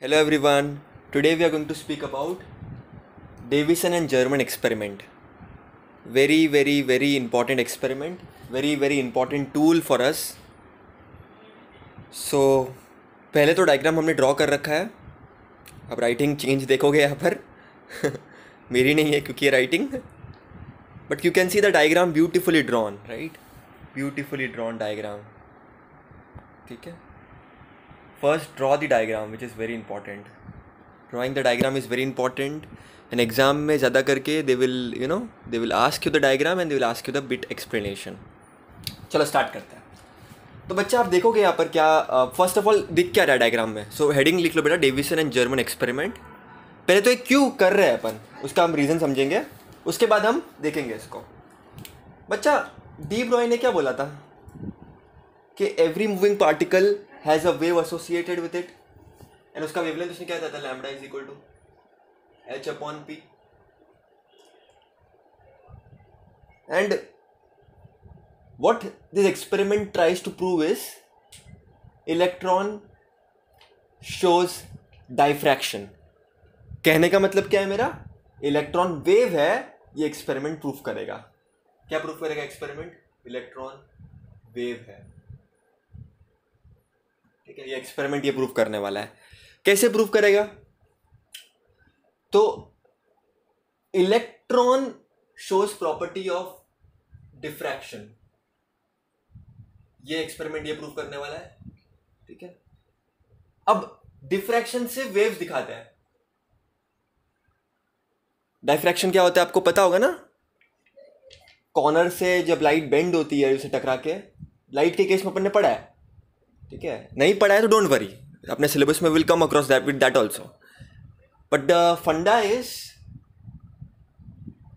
Hello everyone. Today we are going to speak about Davison and German experiment. Very important experiment. Very important tool for us. So पहले तो diagram हमने draw कर रखा है. अब writing change देखोगे यहाँ पर. मेरी नहीं है क्योंकि ये writing. But you can see the diagram beautifully drawn, right? Beautifully drawn diagram. ठीक है. First draw the diagram, which is very important. Drawing the diagram is very important. And exam में ज़्यादा करके they will ask you the diagram and they will ask you the bit explanation. चलो start करते हैं. तो बच्चा आप देखोगे यहाँ पर क्या फर्स्ट ऑफ ऑल दिख क्या रहा है डायग्राम में. सो हेडिंग लिख लो बेटा, डेविसन एंड जर्मन एक्सपेरिमेंट. पहले तो ये क्यों कर रहे हैं अपन, उसका हम रीज़न समझेंगे, उसके बाद हम देखेंगे इसको. बच्चा डी ब्रॉय ने क्या बोला था कि every moving particle has a wave associated with it. And उसका वेवलेंथ उसने क्या था, lambda is equal to H upon P. And what this experiment tries to prove is electron shows diffraction. कहने का मतलब क्या है मेरा, इलेक्ट्रॉन वेव है, ये एक्सपेरिमेंट प्रूफ करेगा. क्या प्रूफ करेगा एक्सपेरिमेंट? इलेक्ट्रॉन वेव है. ठीक है, ये एक्सपेरिमेंट ये प्रूफ करने वाला है. कैसे प्रूफ करेगा? तो electron shows property of diffraction. ये एक्सपेरिमेंट ये प्रूफ करने वाला है. ठीक है. अब डिफ्रैक्शन से वेव्स दिखाता है. डाइफ्रैक्शन क्या होता है आपको पता होगा ना. कॉर्नर से जब लाइट बेंड होती है उसे टकरा के, लाइट के केस में अपन ने पढ़ा है. ठीक है, नहीं पढ़ा है तो डोंट वरी, अपने सिलेबस में will come across that with that also. But the फंडा इज,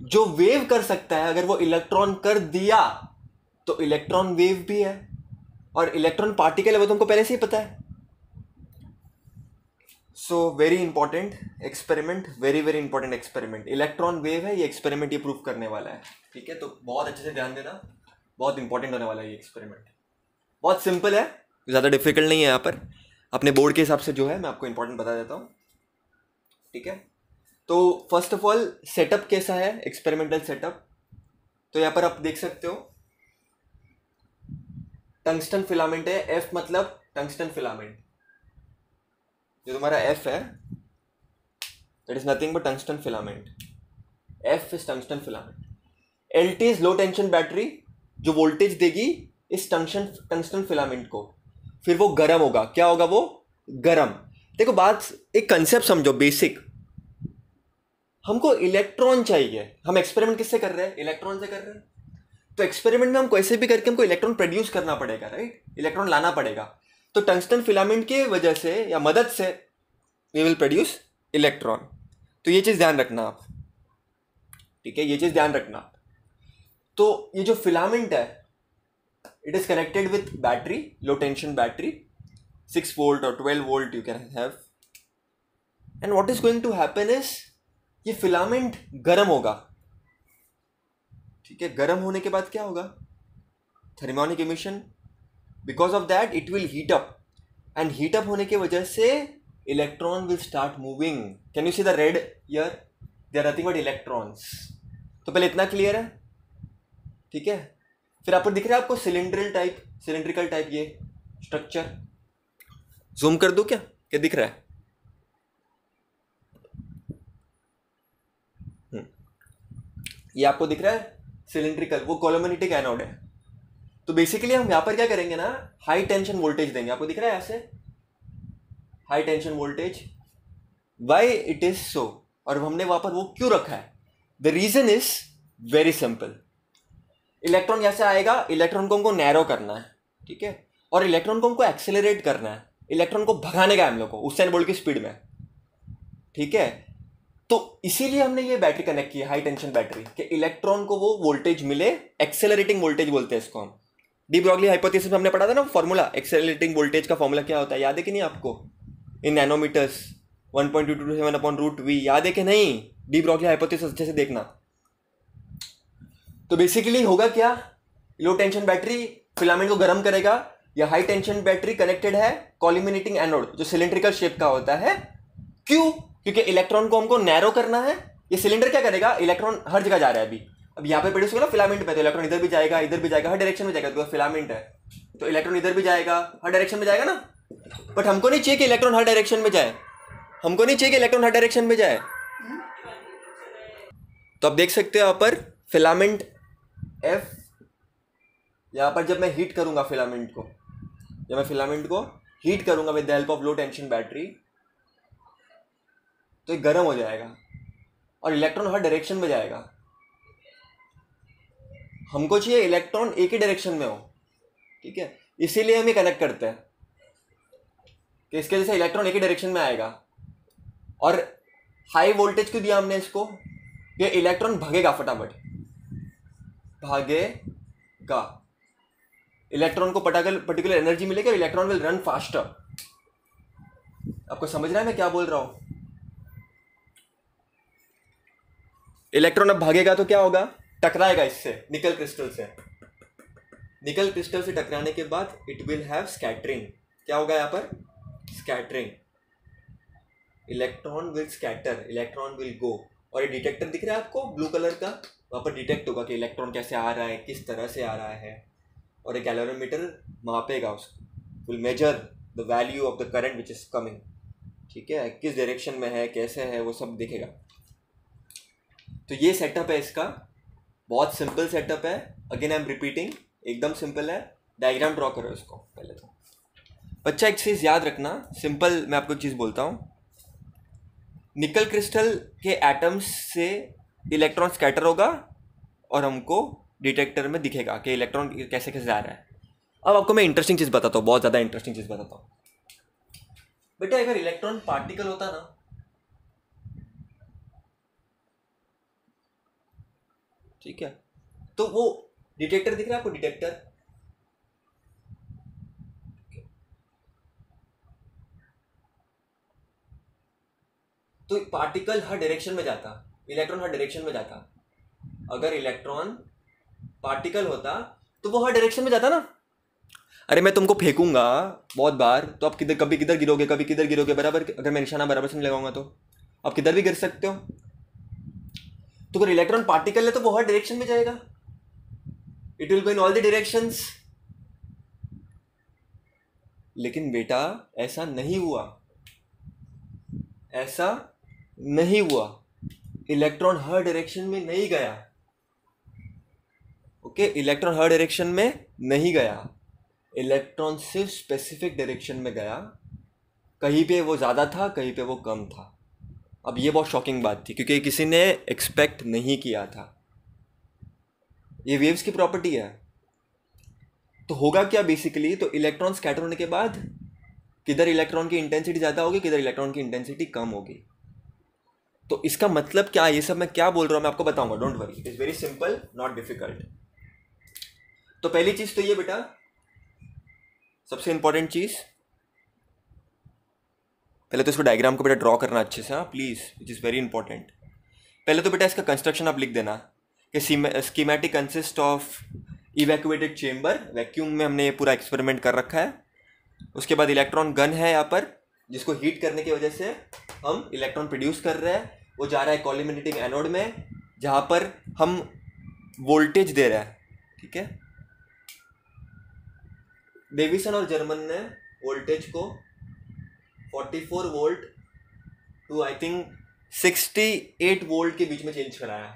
जो वेव कर सकता है अगर वो इलेक्ट्रॉन कर दिया तो इलेक्ट्रॉन वेव भी है, और इलेक्ट्रॉन पार्टिकल है वो तुमको पहले से ही पता है. So very important experiment, very important experiment. Electron wave है, ये एक्सपेरिमेंट ये प्रूफ करने वाला है. ठीक है, तो बहुत अच्छे से ध्यान देना, बहुत इंपॉर्टेंट होने वाला है ये एक्सपेरिमेंट. बहुत सिंपल है, ज़्यादा डिफिकल्ट नहीं है. यहाँ पर अपने बोर्ड के हिसाब से जो है मैं आपको इंपॉर्टेंट बता देता हूँ. ठीक है, तो फर्स्ट ऑफ ऑल सेटअप कैसा है, एक्सपेरिमेंटल सेटअप. तो यहाँ पर आप देख सकते हो टंगस्टन फिलामेंट है. एफ मतलब टंगस्टन फिलामेंट. जो तुम्हारा एफ है that is nothing but tungsten filament. F is tungsten filament. LT is low tension battery, जो वोल्टेज देगी इस टंगस्टन फिलामेंट को. फिर वो गर्म होगा. क्या होगा वो? गर्म. देखो बात, एक कंसेप्ट समझो बेसिक. हमको इलेक्ट्रॉन चाहिए. हम एक्सपेरिमेंट किससे कर रहे हैं? इलेक्ट्रॉन से कर रहे हैं. तो एक्सपेरिमेंट में हमको ऐसे भी करके हमको इलेक्ट्रॉन प्रोड्यूस करना पड़ेगा, राइट? इलेक्ट्रॉन लाना पड़ेगा. तो टंगस्टन फिलामेंट की वजह से या मदद से वी विल प्रोड्यूस इलेक्ट्रॉन. तो ये चीज़ ध्यान रखना आप. ठीक है, ये चीज़ ध्यान रखना. तो ये जो फिलामेंट है, it is connected with battery, low tension battery, 6 volt or 12 volt you can have. And what is going to happen is, ये फिलामेंट गर्म होगा. ठीक है, गर्म होने के बाद क्या होगा? Thermionic emission. Because of that it will heat up, and heat up होने की वजह से electron will start moving. Can you see the red here? They are nothing but electrons. तो पहले इतना क्लियर है. ठीक है, फिर आपको दिख रहा है आपको सिलेंड्रिकल टाइप ये स्ट्रक्चर. जूम कर दूं क्या दिख रहा है? ये आपको दिख रहा है सिलेंड्रिकल, वो कोलुमिनेटिक एनोड है. तो बेसिकली हम यहां पर क्या करेंगे ना, हाई टेंशन वोल्टेज देंगे. आपको दिख रहा है ऐसे high tension voltage. Why it is so, और हमने वहां पर वो क्यों रखा है? The reason is very simple. Electron यहाँ से आएगा, इलेक्ट्रॉन को हमको नैरो करना है. ठीक है, और इलेक्ट्रॉन को हमको एक्सेलरेट करना है. इलेक्ट्रॉन को भगाने का हम लोग को उससे बोल की स्पीड में. ठीक है, तो इसीलिए हमने ये बैटरी कनेक्ट की है, हाई टेंशन बैटरी, कि इलेक्ट्रॉन को वो वोल्टेज मिले. एक्सेलरेटिंग वोल्टेज बोलते हैं इसको हम. डी ब्रॉगली हाइपोथेसिस में हमने पढ़ा था ना फॉर्मूला, एक्सेलरेटिंग वोल्टेज का फॉर्मूला क्या होता है, याद है कि नहीं आपको? इन नैनोमीटर्स 1.227/√V. याद है कि नहीं? डी ब्रॉगली हाइपोथेसिस अच्छे से देखना. तो बेसिकली होगा क्या, लो टेंशन बैटरी फिलामेंट को गर्म करेगा, या हाई टेंशन बैटरी कनेक्टेड है कोल्यूमिनेटिंग एनोड जो सिलेंड्रिकल शेप का होता है, क्यों? क्योंकि इलेक्ट्रॉन को हमको नैरो करना है। ये सिलेंडर क्या करेगा, इलेक्ट्रॉन हर जगह जा रहा है अभी, अब यहाँ पे प्रोड्यूस होगा ना फिलामेंट में, तो इलेक्ट्रॉन इधर भी जाएगा, इधर भी जाएगा, हर डायरेक्शन में जाएगा, तो फिलामेंट है तो इलेक्ट्रॉन इधर भी जाएगा, हर डायरेक्शन में जाएगा ना। बट हमको नहीं चाहिए कि इलेक्ट्रॉन हर डायरेक्शन में जाए, हमको नहीं चाहिए कि इलेक्ट्रॉन हर डायरेक्शन में जाए। तो आप देख सकते हो यहाँ पर फिलामेंट एफ, यहाँ पर जब मैं हीट करूंगा फिलामेंट को, जब मैं फिलामेंट को हीट करूंगा with the help of low tension battery, तो ये गर्म हो जाएगा और इलेक्ट्रॉन हर डायरेक्शन में जाएगा। हमको चाहिए इलेक्ट्रॉन एक ही डायरेक्शन में हो, ठीक है, इसीलिए हम ये कनेक्ट करते हैं कि इसके जैसे इलेक्ट्रॉन एक ही डायरेक्शन में आएगा। और हाई वोल्टेज क्यों दिया हमने इसको, ये इलेक्ट्रॉन भागेगा, फटाफट भागेगा, इलेक्ट्रॉन को पर्टिकुलर एनर्जी मिलेगी और इलेक्ट्रॉन विल रन फास्टर। आपको समझ रहा है मैं क्या बोल रहा हूं? इलेक्ट्रॉन अब भागेगा तो क्या होगा, टकराएगा इससे, निकल क्रिस्टल से, निकल क्रिस्टल से टकराने के बाद इट विल हैव स्कैटरिंग। क्या होगा यहाँ पर, scattering, electron will scatter, electron will go. और ये डिटेक्टर दिख रहा है आपको ब्लू कलर का, वहाँ पर डिटेक्ट होगा कि इलेक्ट्रॉन कैसे आ रहा है, किस तरह से आ रहा है, और एक गैलोरीमीटर मापेगा उसको, will measure the value of the current which is coming, ठीक है, किस डायरेक्शन में है, कैसे है, वो सब दिखेगा। तो ये सेटअप है इसका, बहुत सिंपल सेटअप है, अगेन आई एम रिपीटिंग, एकदम सिंपल है। डायग्राम ड्रॉ करो इसको पहले तो। बच्चा एक चीज़ याद रखना, सिंपल मैं आपको एक चीज़ बोलता हूँ, निकल क्रिस्टल के एटम्स से इलेक्ट्रॉन स्कैटर होगा और हमको डिटेक्टर में दिखेगा कि इलेक्ट्रॉन कैसे कैसे जा रहा है। अब आपको मैं इंटरेस्टिंग चीज़ बताता हूँ, बहुत ज़्यादा इंटरेस्टिंग चीज़ बताता हूँ। बेटा अगर इलेक्ट्रॉन पार्टिकल होता ना, ठीक है, तो वो डिटेक्टर दिख रहा है आपको, डिटेक्टर, तो पार्टिकल हर डायरेक्शन में जाता, इलेक्ट्रॉन हर डायरेक्शन में जाता। अगर इलेक्ट्रॉन पार्टिकल होता तो वो हर डायरेक्शन में जाता ना। अरे मैं तुमको फेंकूंगा बहुत बार तो आप किधर, कभी किधर गिरोगे, कभी किधर गिरोगे, बराबर, अगर मैं निशाना बराबर से नहीं लगाऊंगा तो आप किधर भी गिर सकते हो। तो अगर इलेक्ट्रॉन पार्टिकल है तो वो हर डायरेक्शन में जाएगा, it will go in all the directions. लेकिन बेटा ऐसा नहीं हुआ, ऐसा नहीं हुआ, इलेक्ट्रॉन हर डायरेक्शन में नहीं गया। ओके, इलेक्ट्रॉन हर डायरेक्शन में नहीं गया, इलेक्ट्रॉन सिर्फ स्पेसिफिक डायरेक्शन में गया, कहीं पे वो ज़्यादा था, कहीं पे वो कम था। अब ये बहुत शॉकिंग बात थी क्योंकि किसी ने एक्सपेक्ट नहीं किया था। ये वेव्स की प्रॉपर्टी है। तो होगा क्या बेसिकली, तो इलेक्ट्रॉन स्कैटर होने के बाद किधर इलेक्ट्रॉन की इंटेंसिटी ज़्यादा होगी, किधर इलेक्ट्रॉन की इंटेंसिटी कम होगी। तो इसका मतलब क्या, ये सब मैं क्या बोल रहा हूँ मैं आपको बताऊंगा, don't worry, it is very simple, not difficult. तो पहली चीज़ तो ये बेटा, सबसे इंपॉर्टेंट चीज़, पहले तो इसको डायग्राम को बेटा ड्रॉ करना अच्छे से, हाँ please, which is very important. पहले तो बेटा इसका कंस्ट्रक्शन आप लिख देना कि schematic consist of evacuated chamber, vacuum में हमने ये पूरा एक्सपेरिमेंट कर रखा है। उसके बाद इलेक्ट्रॉन गन है यहाँ पर, जिसको हीट करने की वजह से हम इलेक्ट्रॉन प्रोड्यूस कर रहे हैं, वो जा रहा है कॉलिमिनेटिंग एनोड में, जहाँ पर हम वोल्टेज दे रहे हैं, ठीक है। डेविसन और जर्मन ने वोल्टेज को 44 volt to I think 68 volt के बीच में चेंज कराया,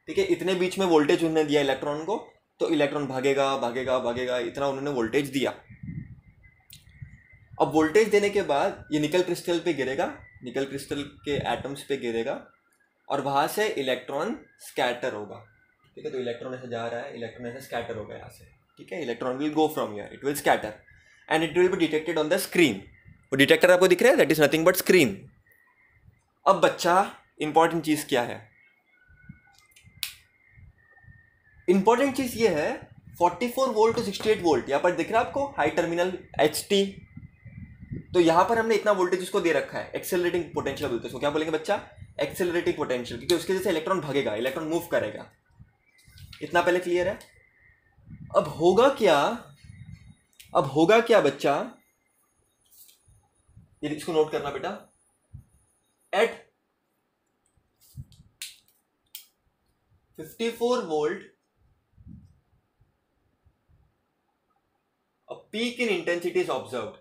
ठीक है। इतने बीच में वोल्टेज उन्होंने दिया इलेक्ट्रॉन को, तो इलेक्ट्रॉन भागेगा भागेगा भागेगा, इतना उन्होंने वोल्टेज दिया। अब वोल्टेज देने के बाद ये निकल क्रिस्टल पे गिरेगा, निकल क्रिस्टल के एटम्स पे गिरेगा और वहाँ से इलेक्ट्रॉन स्कैटर होगा, ठीक है। तो इलेक्ट्रॉन ऐसे जा रहा है, इलेक्ट्रॉन ऐसे स्कैटर होगा यहाँ से, ठीक है। Electron will go from here, it will scatter and it will be detected on the screen. वो डिटेक्टर आपको दिख रहा है, that is nothing but screen. अब बच्चा इंपॉर्टेंट चीज़ क्या है, इंपॉर्टेंट चीज़ ये है 44 वोल्ट टू 68 वोल्ट, यहाँ पर दिख रहा है आपको हाई टर्मिनल HT। तो यहाँ पर हमने इतना वोल्टेज उसको दे रखा है, एक्सेलरेटिंग पोटेंशियल बोलते हैं उसको। क्या बोलेंगे बच्चा, एक्सेलरेटिंग पोटेंशियल, क्योंकि उसके जैसे इलेक्ट्रॉन भागेगा, इलेक्ट्रॉन मूव करेगा। इतना पहले क्लियर है। अब होगा क्या, अब होगा क्या बच्चा, ये इसको नोट करना बेटा, at 54 volt, a peak in intensity is observed.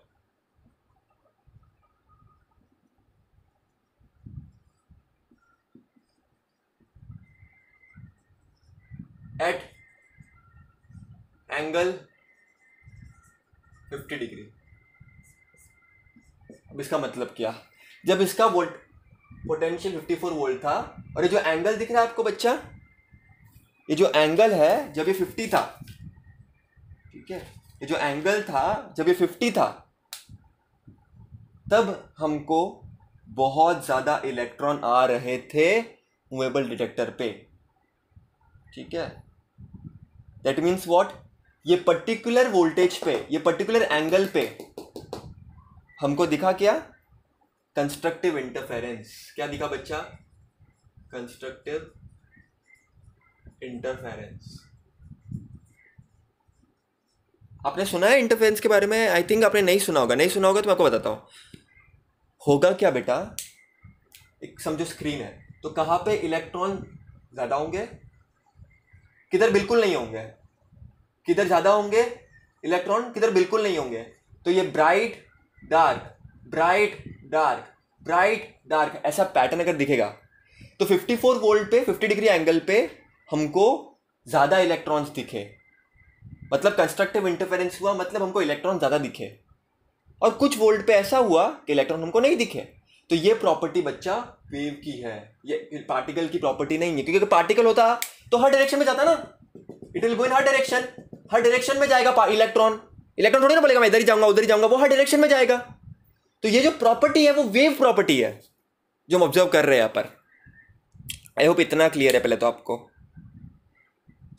At angle 50 degree. अब इसका मतलब क्या? जब इसका वोल्ट पोटेंशियल 54 वोल्ट था और ये जो एंगल दिख रहा है आपको बच्चा, ये जो एंगल है जब ये 50 था, ठीक है, ये जो एंगल था जब ये 50 था, तब हमको बहुत ज्यादा इलेक्ट्रॉन आ रहे थे मूवेबल डिटेक्टर पे, ठीक है। That means what? ये पर्टिकुलर वोल्टेज पे, ये पर्टिकुलर एंगल पे हमको दिखा क्या? Constructive interference. क्या दिखा बच्चा? Constructive interference. आपने सुना है इंटरफेरेंस के बारे में? आई थिंक आपने नहीं सुना होगा। नहीं सुना होगा तो मैं आपको बताता हूं। होगा क्या बेटा, एक समझो स्क्रीन है, तो कहां पे इलेक्ट्रॉन ज्यादा होंगे, किधर बिल्कुल नहीं होंगे, किधर ज्यादा होंगे इलेक्ट्रॉन, किधर बिल्कुल नहीं होंगे। तो ये bright dark, bright dark, bright dark, ऐसा पैटर्न अगर दिखेगा तो 54 वोल्ट पे 50 डिग्री एंगल पे हमको ज्यादा इलेक्ट्रॉन्स दिखे, मतलब कंस्ट्रक्टिव इंटरफेरेंस हुआ, मतलब हमको इलेक्ट्रॉन ज्यादा दिखे। और कुछ वोल्ट पे ऐसा हुआ कि इलेक्ट्रॉन हमको नहीं दिखे। तो ये प्रॉपर्टी बच्चा वेव की है, ये पार्टिकल की प्रॉपर्टी नहीं है, क्योंकि अगर पार्टिकल होता तो हर डायरेक्शन में जाता ना, it will go in her direction, her direction में जाएगा इलेक्ट्रॉन। इलेक्ट्रॉन थोड़ी ना बोलेगा मैं इधर ही जाऊंगा उधर ही जाऊंगा, वो हर डायरेक्शन में जाएगा। तो ये जो प्रॉपर्टी है वो वेव प्रॉपर्टी है जो हम ऑब्जर्व कर रहे हैं यहाँ पर। आई होप इतना क्लियर है पहले तो आपको।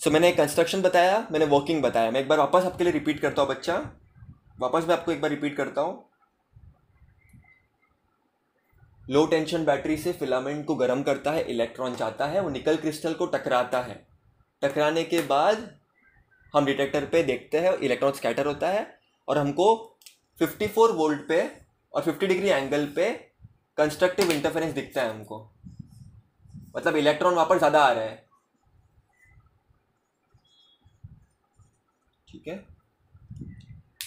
सो मैंने कंस्ट्रक्शन बताया, मैंने वर्किंग बताया, मैं एक बार वापस आपके लिए रिपीट करता हूँ बच्चा, वापस मैं आपको एक बार रिपीट करता हूँ। लो टेंशन बैटरी से फिलामेंट को गर्म करता है, इलेक्ट्रॉन जाता है, वो निकल क्रिस्टल को टकराता है, टकराने के बाद हम डिटेक्टर पे देखते हैं इलेक्ट्रॉन स्कैटर होता है और हमको 54 वोल्ट पे और 50 डिग्री एंगल पे कंस्ट्रक्टिव इंटरफेरेंस दिखता है हमको, मतलब इलेक्ट्रॉन वहां पर ज्यादा आ रहे हैं, ठीक है।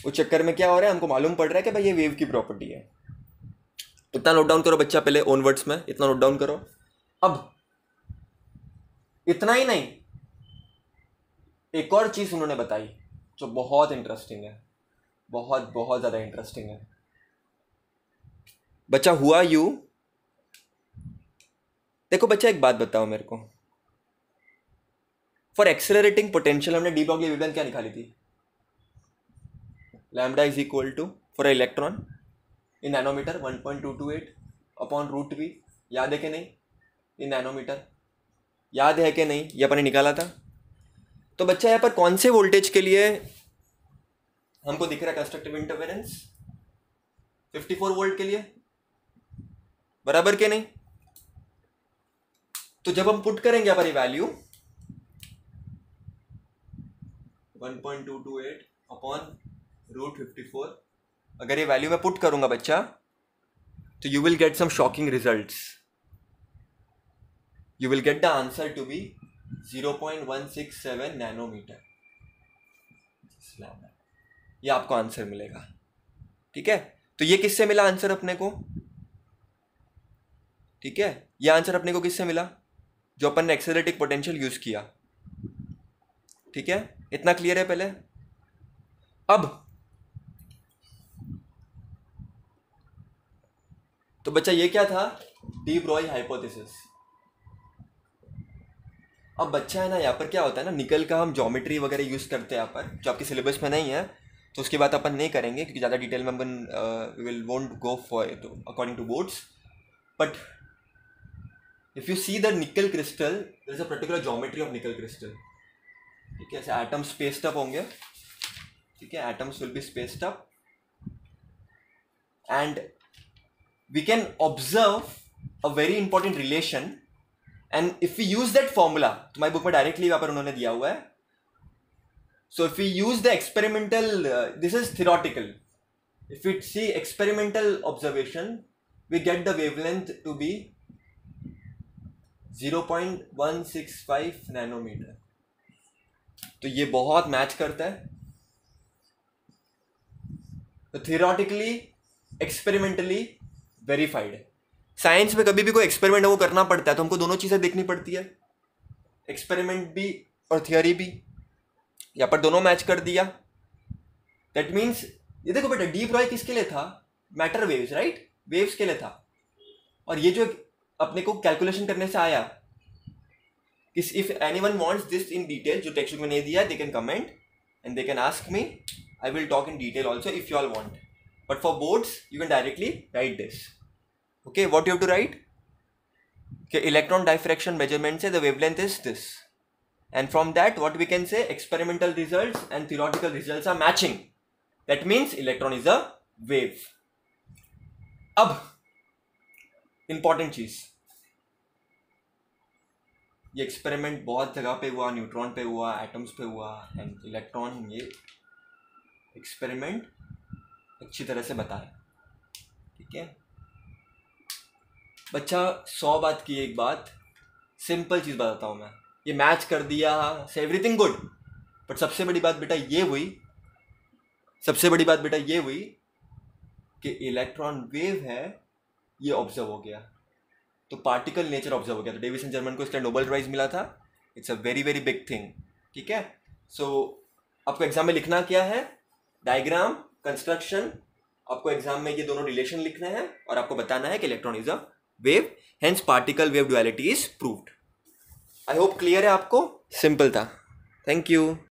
उस चक्कर में क्या हो रहा है, हमको मालूम पड़ रहा है कि भाई ये वेव की प्रॉपर्टी है। इतना नोट डाउन करो बच्चा पहले, ओन वर्ड्स में इतना नोट डाउन करो। अब इतना ही नहीं, एक और चीज उन्होंने बताई जो बहुत इंटरेस्टिंग है, बहुत बहुत ज्यादा इंटरेस्टिंग है बच्चा। हुआ यू, देखो बच्चा एक बात बताओ मेरे को, फॉर एक्सेलरेटिंग पोटेंशियल हमने डी ब्रॉगली वेवलेंथ क्या निकाली थी? Lambda is equal to for electron in nanometer 1.228 upon root V. याद है कि नहीं? इन नैनोमीटर याद है कि नहीं? ये अपने निकाला था। तो बच्चा यहाँ पर कौन से वोल्टेज के लिए हमको दिख रहा है कंस्ट्रक्टिव इंटरफेरेंस? 54 वोल्ट के लिए, बराबर के नहीं? तो जब हम पुट करेंगे यहाँ पर वैल्यू 1.228 अपॉन रूट 54, अगर ये वैल्यू मैं पुट करूंगा बच्चा तो you will get some shocking results. You will get the answer to be 0.167 nanometer. ये आपको आंसर मिलेगा, ठीक है। तो ये किससे मिला आंसर अपने को? ठीक है, ये आंसर अपने को किससे मिला? जो अपन ने एक्सेलरेटिंग पोटेंशियल यूज किया, ठीक है। इतना क्लियर है पहले? अब तो बच्चा ये क्या था? D Broglie hypothesis. अब बच्चा है ना, यहाँ पर क्या होता है ना, निकल का हम ज्योमेट्री वगैरह यूज करते हैं यहाँ पर, जो आपके सिलेबस में नहीं है, तो उसकी बात अपन नहीं करेंगे क्योंकि ज़्यादा डिटेल में अपन will won't go for according to boards. But if you see the nickel crystal, there is a particular geometry of nickel crystal, ठीक है। ऐसे एटम्स स्पेस्ड अप होंगे, ठीक है, atoms will be spaced up and we can observe a very important relation. And if we use that formula, तुम्हारी book में directly यहाँ पर उन्होंने दिया हुआ है। So if we use the experimental, this is theoretical, if we see experimental observation, we get the wavelength to be 0.165 nanometer. तो ये बहुत मैच करता है. तो थियोरेटिकली एक्सपेरिमेंटली वेरीफाइड है. साइंस में कभी भी कोई एक्सपेरिमेंट वो करना पड़ता है तो हमको दोनों चीज़ें देखनी पड़ती है, एक्सपेरिमेंट भी और थियोरी भी. यहाँ पर दोनों मैच कर दिया. दैट मीन्स ये देखो बेटा, डी ब्रॉय किसके लिए था? Matter waves, right? वेव्स के लिए था. और ये जो अपने को कैलकुलेशन करने से आया, if anyone wants this in detail, जो टेक्स्ट बुक में नहीं दिया है, they can comment and they can ask me. I will talk in detail also if you all want. But for boards, you can directly write this. Okay, what you have to write? Okay, electron diffraction measurement say the wavelength is this. And from that, what we can say, experimental results and theoretical results are matching. That means electron is a wave. अब important चीज, ये experiment बहुत जगह पे हुआ, neutron पे हुआ, atoms पे हुआ, एंड इलेक्ट्रॉन ये एक्सपेरिमेंट अच्छी तरह से बताया. ठीक है बच्चा, 100 बात की एक बात, सिंपल चीज़ बताता हूँ मैं. ये मैच कर दिया से एवरीथिंग गुड, बट सबसे बड़ी बात बेटा ये हुई कि इलेक्ट्रॉन वेव है, ये ऑब्जर्व हो गया. तो पार्टिकल नेचर ऑब्जर्व हो गया. तो डेविस एंड जर्मन को इसलिए नोबेल प्राइज मिला था. It's a very very big thing. ठीक है. सो आपको एग्जाम में लिखना क्या है? Diagram, construction. आपको एग्जाम में ये दोनों रिलेशन लिखने हैं और आपको बताना है कि electron is a wave, hence particle wave duality is proved. I hope clear है आपको. सिंपल था. Thank you.